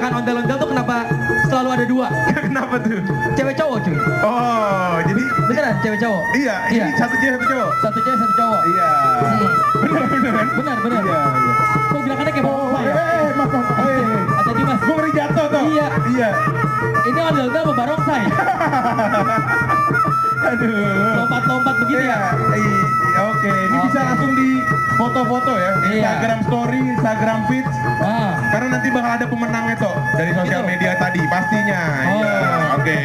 kebanyakan ondel-ondel tuh kenapa selalu ada dua? Kenapa tuh? Cewek cowok cuy. Oh, jadi Beneran cewek cowok? iya, Iya. ini satu cewek satu cowok. Satu cewek satu cowok. Iya. Bener kan? Benar benar. Iya, iya. Kok gerakannya kayak bapak ya? Mas. Atau Dimas? Gue ngeri jatuh tuh. Iya. Iya. Ini ondel-ondel apa barongsai? Aduh. Lompat-lompat begini Iya, ya? iya, oke. Ini bisa Oke. langsung di foto-foto ya, di Iya. Instagram Story, Instagram Feeds. Ah. Karena nanti bakal ada pemenangnya tuh dari sosial Gitu. media tadi pastinya. Oh. Iya, oke.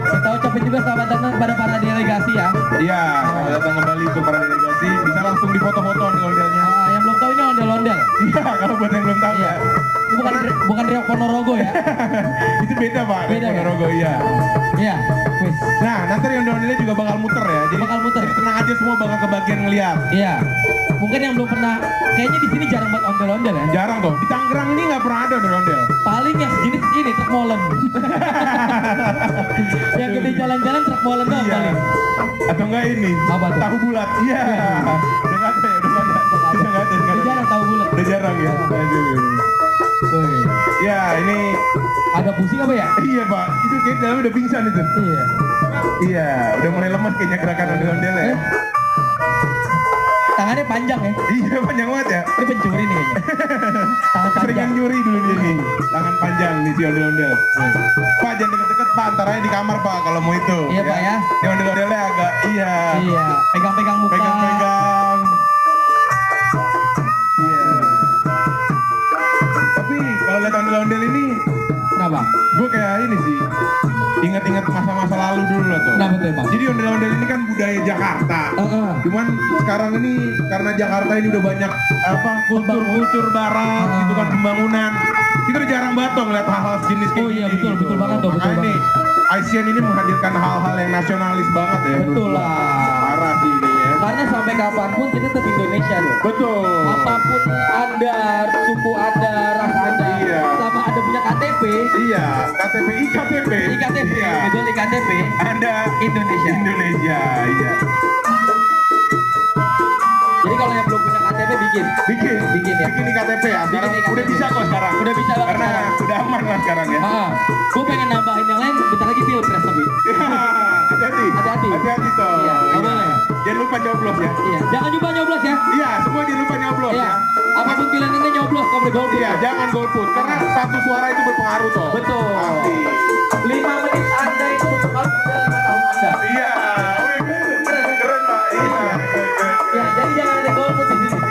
Kita ucapin juga selamat datang pada para delegasi ya. Iya, selamat datang kembali untuk para delegasi. Bisa langsung di foto-foto ondel-ondelnya. Yang belum tahu ini ondel-ondel. Iya, kalau buat yang belum tahu Iya. ya. Ini bukan Riok Ponorogo ya? Itu beda Pak, Beda ya? Ponorogo, iya. Iya. Wis. Nah, nanti ondel-ondelnya juga bakal muter ya. Jadi Bakal muter. jadi tenang aja semua bakal kebagian ngeliat. Iya. Mungkin yang belum pernah, kayaknya di sini jarang banget ondel-ondel ya. Jarang tuh. Di Tangerang ini nggak pernah ada ondel-ondel. Paling yang sejenis ini truk molen. Yang gede jalan-jalan truk molen doang Iya. paling. Atau enggak ini? Apa tuh? Tahu bulat. Iya. Udah nggak ada ya, udah nggak ada. Udah nggak ada. Udah jarang tahu bulat. Udah jarang ya. Aduh. Wih. Ya ini. Agak pusing apa ya? Iya Pak. Itu kayak dalam udah pingsan itu. Iya. Iya. Udah mulai lemas kayaknya gerakan ondel-ondel ya. Tangannya panjang ya. Iya panjang banget ya. Ini pencuri nih kayaknya. Tangan panjang. Seringan nyuri dulu dia nih. Tangan panjang nih si ondel-ondel. Pak jangan deket-deket Pak. Ntar aja di kamar Pak kalau mau itu. Iya, Pak, ya. Ini ondel-ondelnya agak iya. Iya. Pegang-pegang muka. Pegang-pegang. Iya. Tapi kalau lihat ondel-ondel ini, Kenapa? gue kayak ini sih. Ingat-ingat masa-masa lalu dulu lah tuh. Kenapa tuh Bang? Jadi ondel-ondel ini kan budaya Jakarta. Cuman sekarang ini karena Jakarta ini udah banyak apa kultur barat gitu kan pembangunan. Kita udah jarang banget tuh ngeliat hal-hal sejenis kayak Oh iya, gini. betul, betul banget tuh, betul Makanya nih, Asian ini menghadirkan hal-hal yang nasionalis banget ya. Betul menurut gua. lah. Parah sih ini ya. Karena sampai kapanpun kita tetap Indonesia loh. Betul. Apapun Anda, suku Anda, ras Anda, Iya. sama Anda punya KTP, Iya, KTP, IKTP. IKTP, Iya. betul IKTP, Anda Indonesia. Indonesia, iya. Jadi kalau yang belum punya KTP bikin. Bikin ya. Bikin IKTP ya. Sekarang Bikin udah IKTP. bisa kok sekarang. Udah bisa banget Karena sekarang. udah aman lah sekarang ya. Gue pengen nambahin yang lain, bentar lagi pilpres tapi. Hati-hati. Hati-hati. Hati-hati toh. Iya, nggak boleh. Jangan lupa nyoblos ya. Iya, jangan lupa nyoblos ya. Iya, semua jangan lupa nyoblos Iya. ya. Apapun pilihan Anda nyoblos, kalau boleh golput. Iya, jangan golput karena satu suara itu berpengaruh toh. Betul. Pasti. 5 menit Anda itu berpengaruh pada 5 tahun Anda. Iya. Wih, keren Pak. Iya. Ya, jadi jangan ada golput di sini.